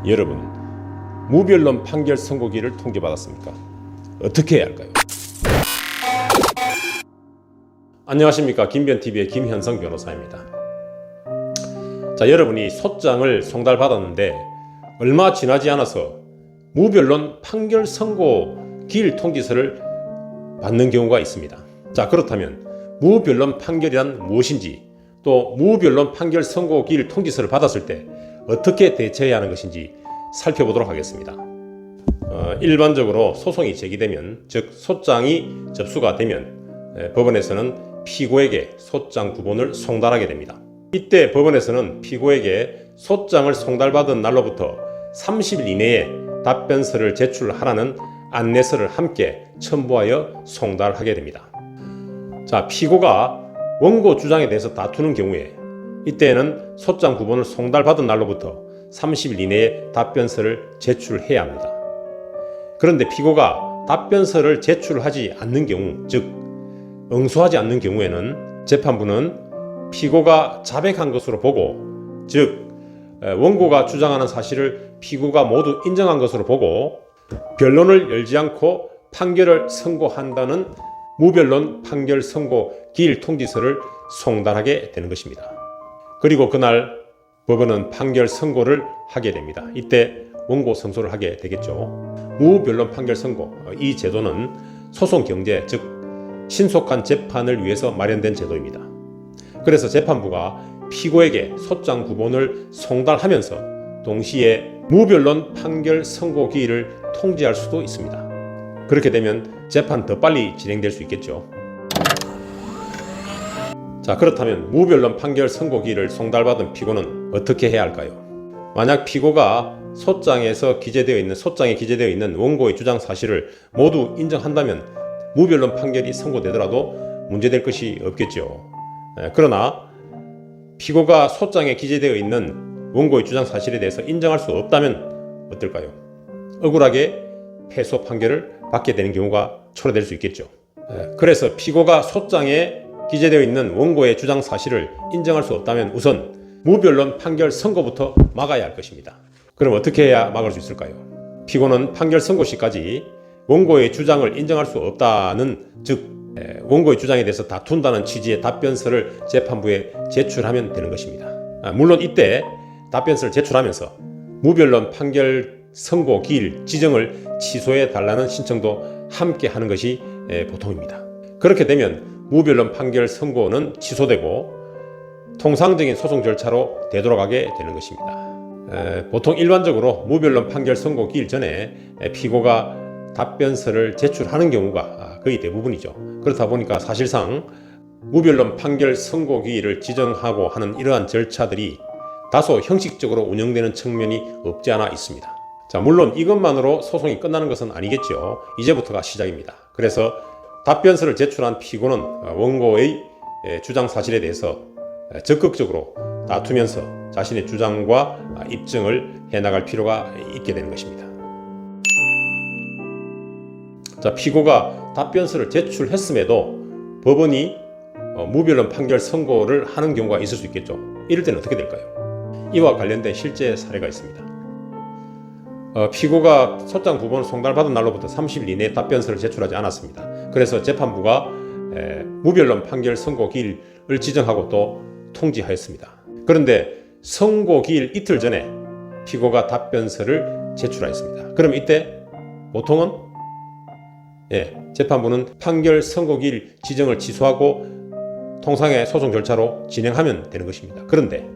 여러분, 무변론 판결 선고기일을 통지받았습니까? 어떻게 해야 할까요? 안녕하십니까, 김변TV의 김현성 변호사입니다. 자, 여러분이 소장을 송달받았는데 얼마 지나지 않아서 무변론 판결 선고 기일 통지서를 받는 경우가 있습니다. 자, 그렇다면 무변론 판결이란 무엇인지, 또 무변론 판결 선고 기일 통지서를 받았을 때 어떻게 대처해야 하는 것인지 살펴보도록 하겠습니다. 일반적으로 소송이 제기되면, 즉 소장이 접수가 되면 법원에서는 피고에게 소장 구본을 송달하게 됩니다. 이때 법원에서는 피고에게 소장을 송달받은 날로부터 30일 이내에 답변서를 제출하라는 안내서를 함께 첨부하여 송달하게 됩니다. 자, 피고가 원고 주장에 대해서 다투는 경우에 이때에는 소장 구본을 송달받은 날로부터 30일 이내에 답변서를 제출해야 합니다. 그런데 피고가 답변서를 제출하지 않는 경우, 즉 응수하지 않는 경우에는 재판부는 피고가 자백한 것으로 보고, 즉 원고가 주장하는 사실을 피고가 모두 인정한 것으로 보고 변론을 열지 않고 판결을 선고한다는 무변론 판결 선고 기일 통지서를 송달하게 되는 것입니다. 그리고 그날 법원은 판결 선고를 하게 됩니다. 이때 원고 승소를 하게 되겠죠. 무변론 판결 선고, 이 제도는 소송 경제, 즉 신속한 재판을 위해서 마련된 제도입니다. 그래서 재판부가 피고에게 소장 구본을 송달하면서 동시에 무변론 판결 선고 기일을 통지할 수도 있습니다. 그렇게 되면 재판 더 빨리 진행될 수 있겠죠. 자, 그렇다면 무변론 판결 선고 기일을 송달받은 피고는 어떻게 해야 할까요? 만약 피고가 소장에 기재되어 있는 원고의 주장 사실을 모두 인정한다면 무변론 판결이 선고되더라도 문제될 것이 없겠죠. 그러나 피고가 소장에 기재되어 있는 원고의 주장 사실에 대해서 인정할 수 없다면 어떨까요? 억울하게 패소 판결을 받게 되는 경우가 초래될 수 있겠죠. 그래서 피고가 소장에 기재되어 있는 원고의 주장 사실을 인정할 수 없다면 우선 무변론 판결 선고부터 막아야 할 것입니다. 그럼 어떻게 해야 막을 수 있을까요? 피고는 판결 선고 시까지 원고의 주장을 인정할 수 없다는, 즉 원고의 주장에 대해서 다툰다는 취지의 답변서를 재판부에 제출하면 되는 것입니다. 물론 이때 답변서를 제출하면서 무변론 판결 선고 기일 지정을 취소해 달라는 신청도 함께 하는 것이 보통입니다. 그렇게 되면 무변론 판결 선고는 취소되고 통상적인 소송 절차로 되돌아가게 되는 것입니다. 보통 일반적으로 무변론 판결 선고 기일 전에 피고가 답변서를 제출하는 경우가 거의 대부분이죠. 그렇다 보니까 사실상 무변론 판결 선고 기일을 지정하고 하는 이러한 절차들이 다소 형식적으로 운영되는 측면이 없지 않아 있습니다. 자, 물론 이것만으로 소송이 끝나는 것은 아니겠죠. 이제부터가 시작입니다. 그래서 답변서를 제출한 피고는 원고의 주장 사실에 대해서 적극적으로 다투면서 자신의 주장과 입증을 해나갈 필요가 있게 되는 것입니다. 자, 피고가 답변서를 제출했음에도 법원이 무변론 판결 선고를 하는 경우가 있을 수 있겠죠. 이럴 때는 어떻게 될까요? 이와 관련된 실제 사례가 있습니다. 피고가 소장 구본을 송달받은 날로부터 30일 이내에 답변서를 제출하지 않았습니다. 그래서 재판부가 무변론 판결 선고 기일을 지정하고 또 통지하였습니다. 그런데 선고 기일 이틀 전에 피고가 답변서를 제출하였습니다. 그럼 이때 보통은 재판부는 판결 선고 기일 지정을 취소하고 통상의 소송 절차로 진행하면 되는 것입니다. 그런데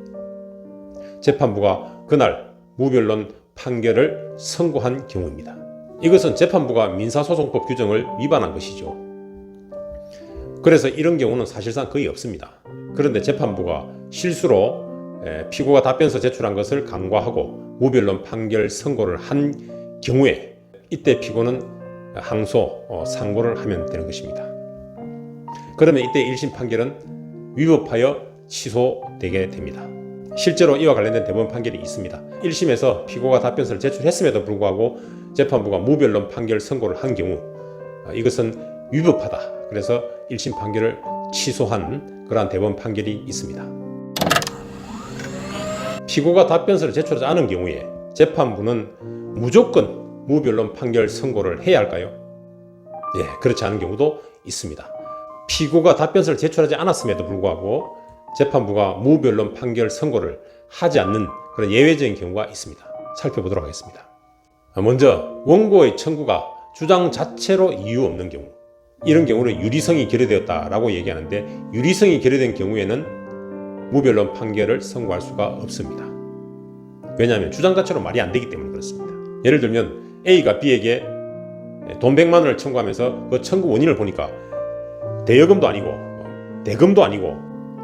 재판부가 그날 무변론 판결을 선고한 경우입니다. 이것은 재판부가 민사소송법 규정을 위반한 것이죠. 그래서 이런 경우는 사실상 거의 없습니다. 그런데 재판부가 실수로 피고가 답변서 제출한 것을 간과하고 무변론 판결 선고를 한 경우에 이때 피고는 항소, 상고를 하면 되는 것입니다. 그러면 이때 1심 판결은 위법하여 취소되게 됩니다. 실제로 이와 관련된 대법원 판결이 있습니다. 1심에서 피고가 답변서를 제출했음에도 불구하고 재판부가 무변론 판결 선고를 한 경우 이것은 위법하다. 그래서 1심 판결을 취소한 그러한 대법원 판결이 있습니다. 피고가 답변서를 제출하지 않은 경우에 재판부는 무조건 무변론 판결 선고를 해야 할까요? 예, 그렇지 않은 경우도 있습니다. 피고가 답변서를 제출하지 않았음에도 불구하고 재판부가 무변론 판결 선고를 하지 않는 그런 예외적인 경우가 있습니다. 살펴보도록 하겠습니다. 먼저 원고의 청구가 주장 자체로 이유 없는 경우, 이런 경우는 유리성이 결여되었다라고 얘기하는데, 유리성이 결여된 경우에는 무변론 판결을 선고할 수가 없습니다. 왜냐하면 주장 자체로 말이 안 되기 때문에 그렇습니다. 예를 들면 A가 B에게 돈 100만 원을 청구하면서 그 청구 원인을 보니까 대여금도 아니고 대금도 아니고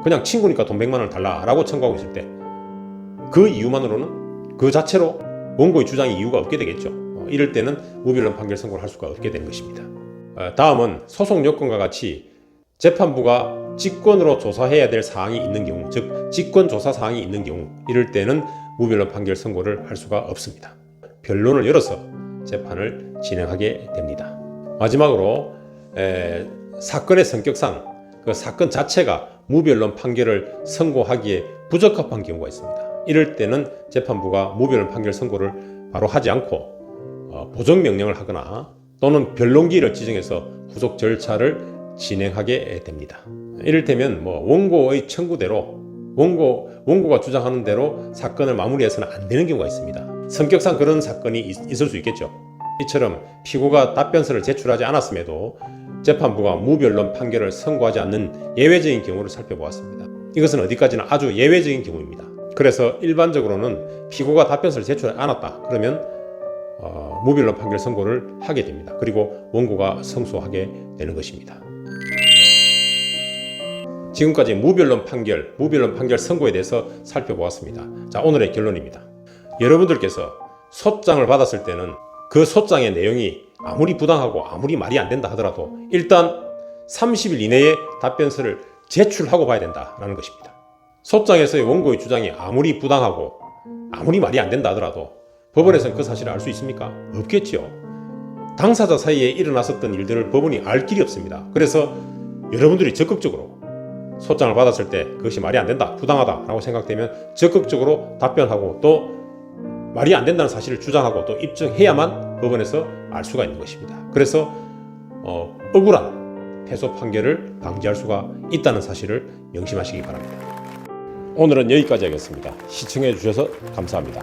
그냥 친구니까 돈 100만 원을 달라라고 청구하고 있을 때, 그 이유만으로는 그 자체로 원고의 주장의 이유가 없게 되겠죠. 이럴 때는 무변론 판결 선고를 할 수가 없게 되는 것입니다. 다음은 소송 요건과 같이 재판부가 직권으로 조사해야 될 사항이 있는 경우, 즉 직권 조사 사항이 있는 경우, 이럴 때는 무변론 판결 선고를 할 수가 없습니다. 변론을 열어서 재판을 진행하게 됩니다. 마지막으로 사건의 성격상 그 사건 자체가 무변론 판결을 선고하기에 부적합한 경우가 있습니다. 이럴 때는 재판부가 무변론 판결 선고를 바로 하지 않고 보정명령을 하거나 또는 변론기일을 지정해서 후속 절차를 진행하게 됩니다. 이를테면 원고의 청구대로 원고가 주장하는 대로 사건을 마무리해서는 안 되는 경우가 있습니다. 성격상 그런 사건이 있을 수 있겠죠. 이처럼 피고가 답변서를 제출하지 않았음에도 재판부가 무변론 판결을 선고하지 않는 예외적인 경우를 살펴보았습니다. 이것은 어디까지나 아주 예외적인 경우입니다. 그래서 일반적으로는 피고가 답변서를 제출하지 않았다 그러면 무변론 판결 선고를 하게 됩니다. 그리고 원고가 승소하게 되는 것입니다. 지금까지 무변론 판결 선고에 대해서 살펴보았습니다. 자, 오늘의 결론입니다. 여러분들께서 소장을 받았을 때는 그 소장의 내용이 아무리 부당하고 아무리 말이 안 된다 하더라도 일단 30일 이내에 답변서를 제출하고 봐야 된다라는 것입니다. 소장에서의 원고의 주장이 아무리 부당하고 아무리 말이 안 된다 하더라도 법원에서는 그 사실을 알 수 있습니까? 없겠죠. 당사자 사이에 일어났었던 일들을 법원이 알 길이 없습니다. 그래서 여러분들이 적극적으로 소장을 받았을 때 그것이 말이 안 된다, 부당하다라고 생각되면 적극적으로 답변하고 또 말이 안 된다는 사실을 주장하고 또 입증해야만 법원에서 알 수가 있는 것입니다. 그래서 억울한 패소 판결을 방지할 수가 있다는 사실을 명심하시기 바랍니다. 오늘은 여기까지 하겠습니다. 시청해 주셔서 감사합니다.